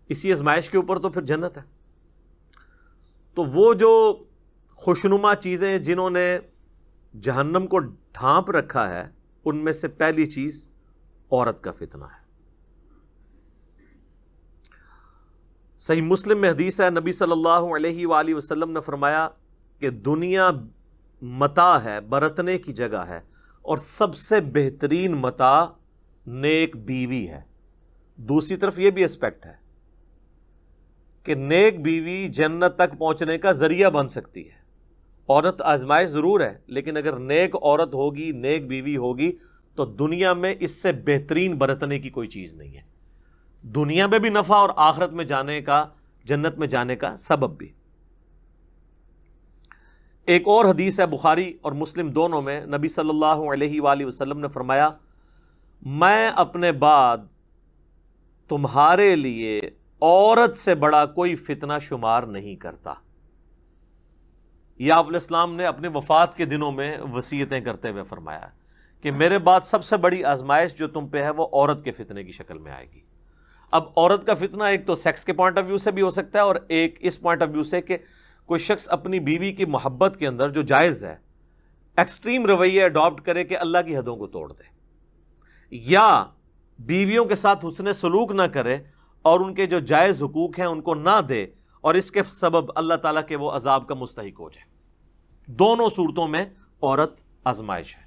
اسی آزمائش کے اوپر تو پھر جنت ہے۔ تو وہ جو خوشنما چیزیں جنہوں نے جہنم کو ڈھانپ رکھا ہے، ان میں سے پہلی چیز عورت کا فتنہ ہے۔ صحیح مسلم میں حدیث ہے، نبی صلی اللہ علیہ وآلہ وسلم نے فرمایا کہ دنیا متاع ہے، برتنے کی جگہ ہے، اور سب سے بہترین متاع نیک بیوی ہے۔ دوسری طرف یہ بھی اسپیکٹ ہے کہ نیک بیوی جنت تک پہنچنے کا ذریعہ بن سکتی ہے۔ عورت آزمائش ضرور ہے، لیکن اگر نیک عورت ہوگی، نیک بیوی ہوگی، تو دنیا میں اس سے بہترین برتنے کی کوئی چیز نہیں ہے، دنیا میں بھی نفع اور آخرت میں جانے کا، جنت میں جانے کا سبب بھی۔ ایک اور حدیث ہے بخاری اور مسلم دونوں میں، نبی صلی اللہ علیہ وآلہ وسلم نے فرمایا، میں اپنے بعد تمہارے لیے عورت سے بڑا کوئی فتنہ شمار نہیں کرتا۔ یہ آپ علیہ السلام نے اپنے وفات کے دنوں میں وصیتیں کرتے ہوئے فرمایا کہ میرے بعد سب سے بڑی آزمائش جو تم پہ ہے وہ عورت کے فتنے کی شکل میں آئے گی۔ اب عورت کا فتنہ ایک تو سیکس کے پوائنٹ آف ویو سے بھی ہو سکتا ہے، اور ایک اس پوائنٹ آف ویو سے کہ کوئی شخص اپنی بیوی کی محبت کے اندر جو جائز ہے ایکسٹریم رویہ اڈاپٹ کرے کہ اللہ کی حدوں کو توڑ دے، یا بیویوں کے ساتھ حسن سلوک نہ کرے اور ان کے جو جائز حقوق ہیں ان کو نہ دے، اور اس کے سبب اللہ تعالیٰ کے وہ عذاب کا مستحق ہو جائے۔ دونوں صورتوں میں عورت آزمائش ہے۔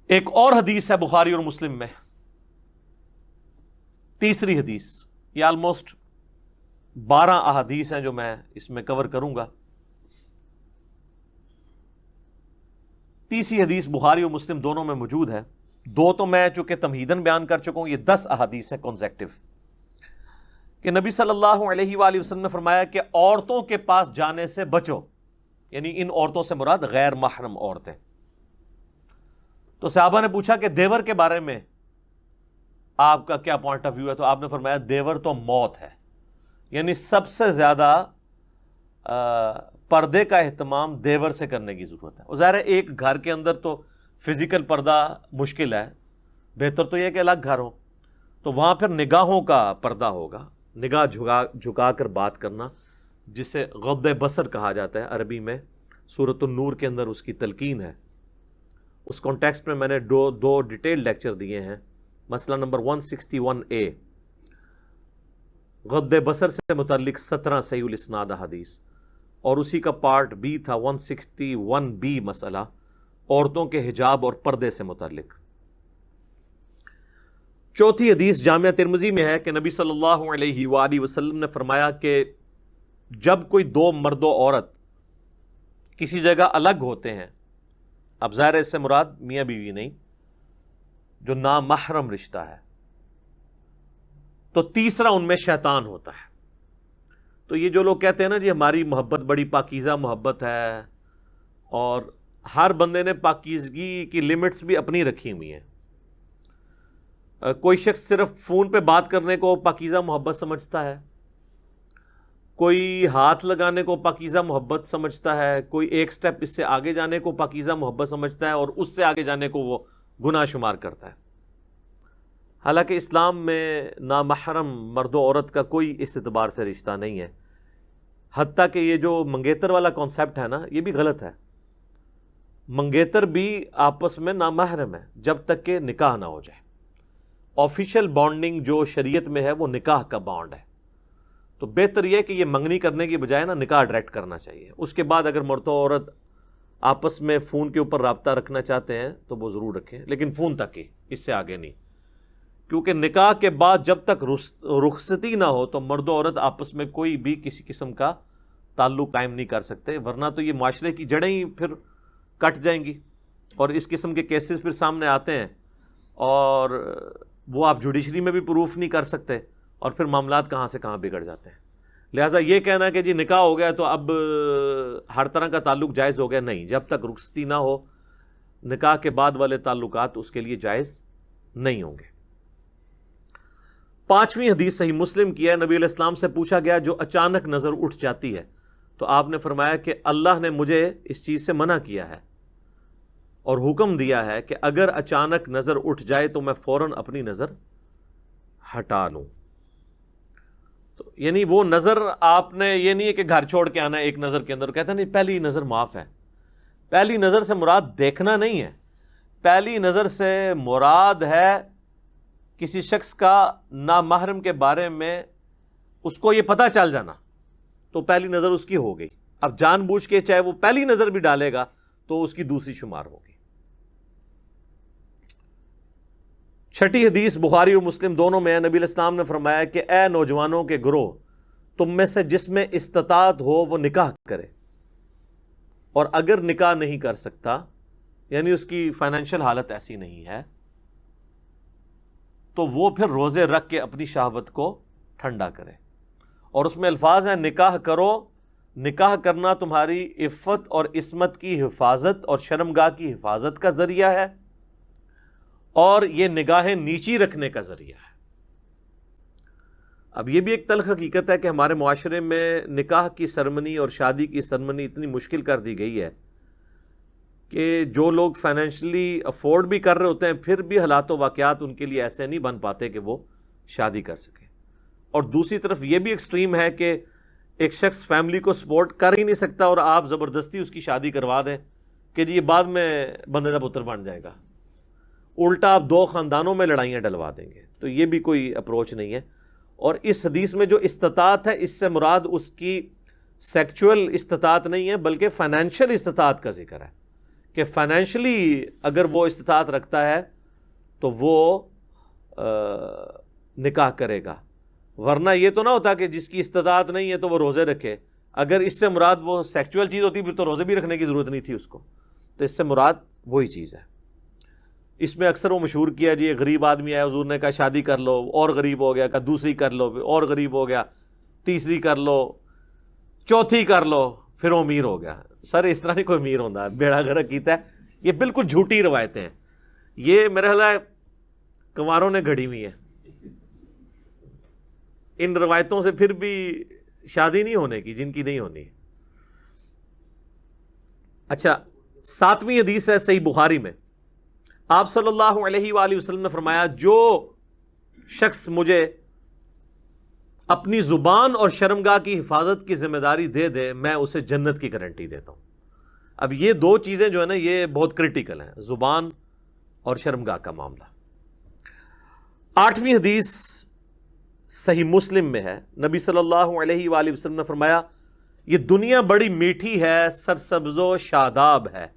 ایک اور حدیث ہے بخاری اور مسلم میں، تیسری حدیث، یہ آلموسٹ 12 احادیث ہیں جو میں اس میں کور کروں گا۔ تیسری حدیث بخاری اور مسلم دونوں میں موجود ہے، دو تو میں چونکہ تمہیدن بیان کر چکا ہوں، یہ 10 احادیث ہیں کنزیکٹو، کہ نبی صلی اللہ علیہ وآلہ وسلم نے فرمایا کہ عورتوں کے پاس جانے سے بچو، یعنی ان عورتوں سے مراد غیر محرم عورتیں۔ تو صحابہ نے پوچھا کہ دیور کے بارے میں آپ کا کیا پوائنٹ آف ویو ہے؟ تو آپ نے فرمایا دیور تو موت ہے، یعنی سب سے زیادہ پردے کا اہتمام دیور سے کرنے کی ضرورت ہے۔ اور ظاہر ہے ایک گھر کے اندر تو فزیکل پردہ مشکل ہے، بہتر تو یہ کہ الگ گھر ہو، تو وہاں پھر نگاہوں کا پردہ ہوگا، نگاہ جھکا کر بات کرنا، جسے غض بصر کہا جاتا ہے عربی میں۔ سورۃ النور کے اندر اس کی تلقین ہے، اس کانٹیکسٹ میں میں نے دو ڈیٹیل لیکچر دیے ہیں۔ مسئلہ نمبر 161A، غض بصر سے متعلق 17 صحیح الاسناد حدیث، اور اسی کا پارٹ B تھا 161B مسئلہ عورتوں کے حجاب اور پردے سے متعلق۔ چوتھی حدیث جامعہ ترمذی میں ہے کہ نبی صلی اللہ علیہ وآلہ وسلم نے فرمایا کہ جب کوئی دو مرد و عورت کسی جگہ الگ ہوتے ہیں، اب ظاہر ہے اس سے مراد میاں بیوی نہیں، جو نامحرم رشتہ ہے، تو تیسرا ان میں شیطان ہوتا ہے۔ تو یہ جو لوگ کہتے ہیں نا جی ہماری محبت بڑی پاکیزہ محبت ہے، اور ہر بندے نے پاکیزگی کی لمٹس بھی اپنی رکھی ہوئی ہیں۔ کوئی شخص صرف فون پہ بات کرنے کو پاکیزہ محبت سمجھتا ہے، کوئی ہاتھ لگانے کو پاکیزہ محبت سمجھتا ہے، کوئی ایک سٹیپ اس سے آگے جانے کو پاکیزہ محبت سمجھتا ہے، اور اس سے آگے جانے کو وہ گناہ شمار کرتا ہے۔ حالانکہ اسلام میں نامحرم مرد و عورت کا کوئی اس اعتبار سے رشتہ نہیں ہے، حتیٰ کہ یہ جو منگیتر والا کانسیپٹ ہے نا، یہ بھی غلط ہے۔ منگیتر بھی آپس میں نامحرم ہے جب تک کہ نکاح نہ ہو جائے۔ آفیشیل بانڈنگ جو شریعت میں ہے وہ نکاح کا بانڈ ہے، تو بہتر یہ کہ یہ منگنی کرنے کی بجائے نا نکاح ڈائریکٹ کرنا چاہیے۔ اس کے بعد اگر مرد و عورت آپس میں فون کے اوپر رابطہ رکھنا چاہتے ہیں تو وہ ضرور رکھیں، لیکن فون تک ہی، اس سے آگے نہیں، کیونکہ نکاح کے بعد جب تک رخصتی نہ ہو تو مرد و عورت آپس میں کوئی بھی کسی قسم کا تعلق قائم نہیں کر سکتے، ورنہ تو یہ معاشرے کی جڑیں ہی پھر کٹ جائیں گی، اور اس قسم کے کیسز پھر سامنے آتے ہیں، اور وہ آپ جوڈیشری میں بھی پروف نہیں کر سکتے، اور پھر معاملات کہاں سے کہاں بگڑ جاتے ہیں۔ لہٰذا یہ کہنا کہ جی نکاح ہو گیا تو اب ہر طرح کا تعلق جائز ہو گیا، نہیں، جب تک رخصتی نہ ہو نکاح کے بعد والے تعلقات اس کے لیے جائز نہیں ہوں گے۔ 5ویں حدیث صحیح مسلم کی ہے، نبی علیہ السلام سے پوچھا گیا جو اچانک نظر اٹھ جاتی ہے، تو آپ نے فرمایا کہ اللہ نے مجھے اس چیز سے منع کیا ہے اور حکم دیا ہے کہ اگر اچانک نظر اٹھ جائے تو میں فوراً اپنی نظر ہٹا لوں۔ یعنی وہ نظر آپ نے یہ نہیں ہے کہ گھر چھوڑ کے آنا ہے ایک نظر کے اندر، کہتا نہیں پہلی نظر معاف ہے. پہلی نظر سے مراد دیکھنا نہیں ہے، پہلی نظر سے مراد ہے کسی شخص کا نامحرم کے بارے میں اس کو یہ پتہ چل جانا، تو پہلی نظر اس کی ہو گئی. اب جان بوجھ کے چاہے وہ پہلی نظر بھی ڈالے گا تو اس کی دوسری شمار ہوگی. چھٹی حدیث بخاری اور مسلم دونوں میں نبی علیہ السلام نے فرمایا کہ اے نوجوانوں کے گروہ، تم میں سے جس میں استطاعت ہو وہ نکاح کرے، اور اگر نکاح نہیں کر سکتا، یعنی اس کی فائنینشیل حالت ایسی نہیں ہے، تو وہ پھر روزے رکھ کے اپنی شہوت کو ٹھنڈا کرے. اور اس میں الفاظ ہیں نکاح کرو. نکاح کرنا تمہاری عفت اور عصمت کی حفاظت اور شرمگاہ کی حفاظت کا ذریعہ ہے، اور یہ نگاہیں نیچی رکھنے کا ذریعہ ہے. اب یہ بھی ایک تلخ حقیقت ہے کہ ہمارے معاشرے میں نکاح کی سرمنی اور شادی کی سرمنی اتنی مشکل کر دی گئی ہے کہ جو لوگ فائنینشلی افورڈ بھی کر رہے ہوتے ہیں پھر بھی حالات و واقعات ان کے لیے ایسے نہیں بن پاتے کہ وہ شادی کر سکیں. اور دوسری طرف یہ بھی ایکسٹریم ہے کہ ایک شخص فیملی کو سپورٹ کر ہی نہیں سکتا اور آپ زبردستی اس کی شادی کروا دیں کہ جی یہ بعد میں بندے کا پتر بن جائے گا، الٹا آپ دو خاندانوں میں لڑائیاں ڈلوا دیں گے. تو یہ بھی کوئی اپروچ نہیں ہے. اور اس حدیث میں جو استطاعت ہے اس سے مراد اس کی سیکچول استطاعت نہیں ہے بلکہ فائنینشیل استطاعت کا ذکر ہے کہ فائنینشلی اگر وہ استطاعت رکھتا ہے تو وہ نکاح کرے گا. ورنہ یہ تو نہ ہوتا کہ جس کی استطاعت نہیں ہے تو وہ روزے رکھے. اگر اس سے مراد وہ سیکچول چیز ہوتی پھر تو روزے بھی رکھنے کی ضرورت نہیں تھی اس کو. تو اس سے مراد وہی چیز ہے. اس میں اکثر وہ مشہور کیا جی غریب آدمی آیا، حضور نے کہا شادی کر لو، اور غریب ہو گیا، کہا دوسری کر لو، اور غریب ہو گیا، تیسری کر لو، چوتھی کر لو، پھر وہ امیر ہو گیا. سر اس طرح نہیں کوئی امیر ہوتا، بیڑا گرک کیتا ہے. یہ بالکل جھوٹی روایتیں ہیں، یہ میرا خیال ہے کنواروں نے گھڑی ہوئی ہیں. ان روایتوں سے پھر بھی شادی نہیں ہونے کی جن کی نہیں ہونی. اچھا، 7ویں حدیث ہے صحیح بخاری میں. آپ صلی اللہ علیہ وآلہ وسلم نے فرمایا جو شخص مجھے اپنی زبان اور شرمگاہ کی حفاظت کی ذمہ داری دے دے میں اسے جنت کی گارنٹی دیتا ہوں. اب یہ دو چیزیں جو ہے نا یہ بہت کرٹیکل ہیں، زبان اور شرمگاہ کا معاملہ. 8ویں حدیث صحیح مسلم میں ہے. نبی صلی اللہ علیہ وآلہ وسلم نے فرمایا یہ دنیا بڑی میٹھی ہے، سرسبز و شاداب ہے،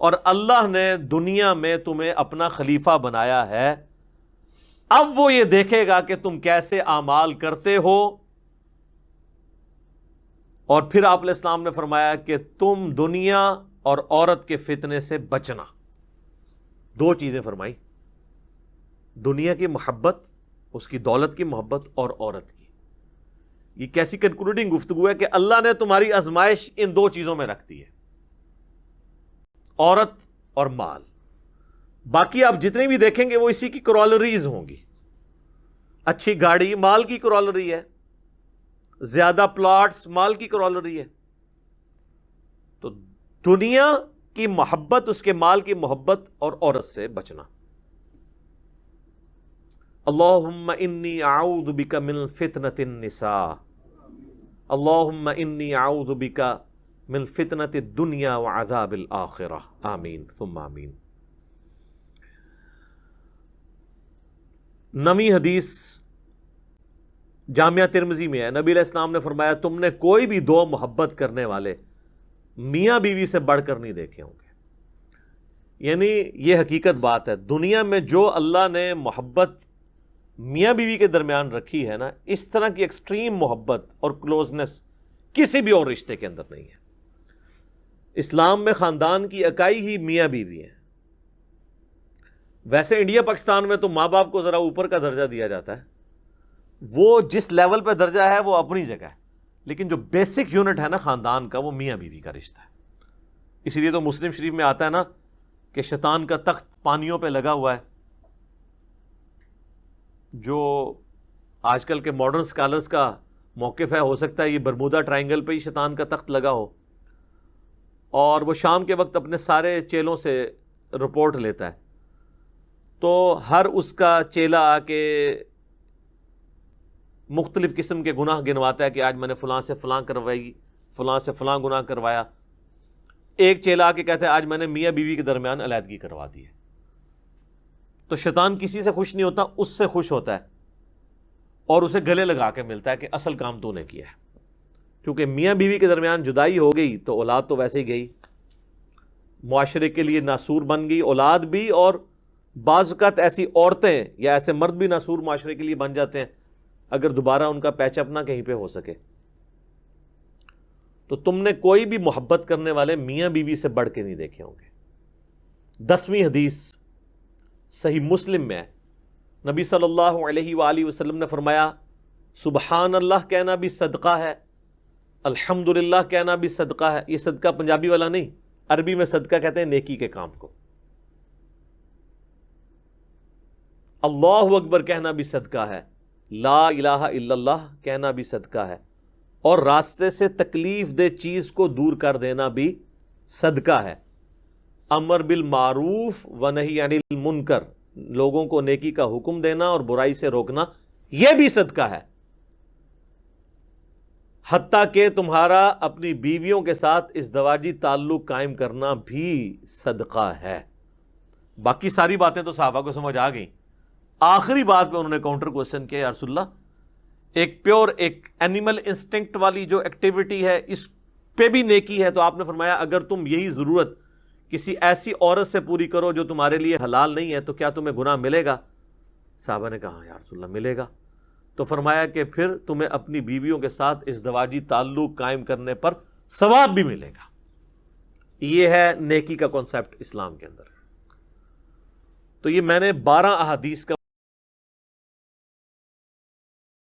اور اللہ نے دنیا میں تمہیں اپنا خلیفہ بنایا ہے. اب وہ یہ دیکھے گا کہ تم کیسے اعمال کرتے ہو. اور پھر آپ علیہ السلام نے فرمایا کہ تم دنیا اور عورت کے فتنے سے بچنا. دو چیزیں فرمائی، دنیا کی محبت، اس کی دولت کی محبت، اور عورت کی. یہ کیسی کنکلوڈنگ گفتگو ہے کہ اللہ نے تمہاری آزمائش ان دو چیزوں میں رکھ دی ہے، عورت اور مال. باقی آپ جتنے بھی دیکھیں گے وہ اسی کی کرالریز ہوں گی. اچھی گاڑی مال کی کرالری ہے، زیادہ پلاٹس مال کی کرالری ہے. تو دنیا کی محبت، اس کے مال کی محبت اور عورت سے بچنا. اللہم انی اعوذ بک من فتنۃ النساء، اللہم انی اعوذ بک من فتنۃ الدنیا وعذاب الآخرہ، آمین ثم آمین. 9ویں حدیث جامعہ ترمذی میں ہے. نبی علیہ السلام نے فرمایا تم نے کوئی بھی دو محبت کرنے والے میاں بیوی سے بڑھ کر نہیں دیکھے ہوں گے. یعنی یہ حقیقت بات ہے، دنیا میں جو اللہ نے محبت میاں بیوی کے درمیان رکھی ہے نا، اس طرح کی ایکسٹریم محبت اور کلوزنس کسی بھی اور رشتے کے اندر نہیں ہے. اسلام میں خاندان کی اکائی ہی میاں بیوی ہے. ویسے انڈیا پاکستان میں تو ماں باپ کو ذرا اوپر کا درجہ دیا جاتا ہے، وہ جس لیول پہ درجہ ہے وہ اپنی جگہ ہے، لیکن جو بیسک یونٹ ہے نا خاندان کا وہ میاں بیوی کا رشتہ ہے. اسی لیے تو مسلم شریف میں آتا ہے نا کہ شیطان کا تخت پانیوں پہ لگا ہوا ہے. جو آج کل کے ماڈرن اسکالرس کا موقف ہے، ہو سکتا ہے یہ برمودا ٹرائنگل پہ ہی شیطان کا تخت لگا ہو، اور وہ شام کے وقت اپنے سارے چیلوں سے رپورٹ لیتا ہے. تو ہر اس کا چیلا آ کے مختلف قسم کے گناہ گنواتا ہے کہ آج میں نے فلاں سے فلاں کروائی، فلاں سے فلاں گناہ کروایا. ایک چیلا آ کے کہتا ہے آج میں نے میاں بیوی کے درمیان علیحدگی کروا دی ہے. تو شیطان کسی سے خوش نہیں ہوتا، اس سے خوش ہوتا ہے اور اسے گلے لگا کے ملتا ہے کہ اصل کام تو نے کیا ہے. کیونکہ میاں بیوی کے درمیان جدائی ہو گئی تو اولاد تو ویسے ہی گئی، معاشرے کے لیے ناسور بن گئی اولاد بھی، اور بعض اوقات ایسی عورتیں یا ایسے مرد بھی ناسور معاشرے کے لیے بن جاتے ہیں اگر دوبارہ ان کا پیچ اپ نہ کہیں پہ ہو سکے. تو تم نے کوئی بھی محبت کرنے والے میاں بیوی سے بڑھ کے نہیں دیکھے ہوں گے. 10ویں حدیث صحیح مسلم میں ہے، نبی صلی اللہ علیہ وآلہ وسلم نے فرمایا سبحان اللہ کہنا بھی صدقہ ہے، الحمدللہ کہنا بھی صدقہ ہے. یہ صدقہ پنجابی والا نہیں، عربی میں صدقہ کہتے ہیں نیکی کے کام کو. اللہ اکبر کہنا بھی صدقہ ہے، لا الہ الا اللہ کہنا بھی صدقہ ہے، اور راستے سے تکلیف دہ چیز کو دور کر دینا بھی صدقہ ہے. امر بالمعروف و نہی عن المنکر، لوگوں کو نیکی کا حکم دینا اور برائی سے روکنا، یہ بھی صدقہ ہے. حتیٰ کہ تمہارا اپنی بیویوں کے ساتھ ازدواجی تعلق قائم کرنا بھی صدقہ ہے. باقی ساری باتیں تو صحابہ کو سمجھ آ گئیں. آخری بات پہ انہوں نے کاؤنٹر کوسچن کیا، یا رسول اللہ ایک پیور ایک اینیمل انسٹنکٹ والی جو ایکٹیویٹی ہے اس پہ بھی نیکی ہے. تو آپ نے فرمایا اگر تم یہی ضرورت کسی ایسی عورت سے پوری کرو جو تمہارے لیے حلال نہیں ہے تو کیا تمہیں گناہ ملے گا؟ صحابہ نے کہا یا رسول اللہ ملے گا. تو فرمایا کہ پھر تمہیں اپنی بیویوں کے ساتھ ازدواجی تعلق قائم کرنے پر ثواب بھی ملے گا. یہ ہے نیکی کا کانسیپٹ اسلام کے اندر. تو یہ میں نے 12 احادیث کا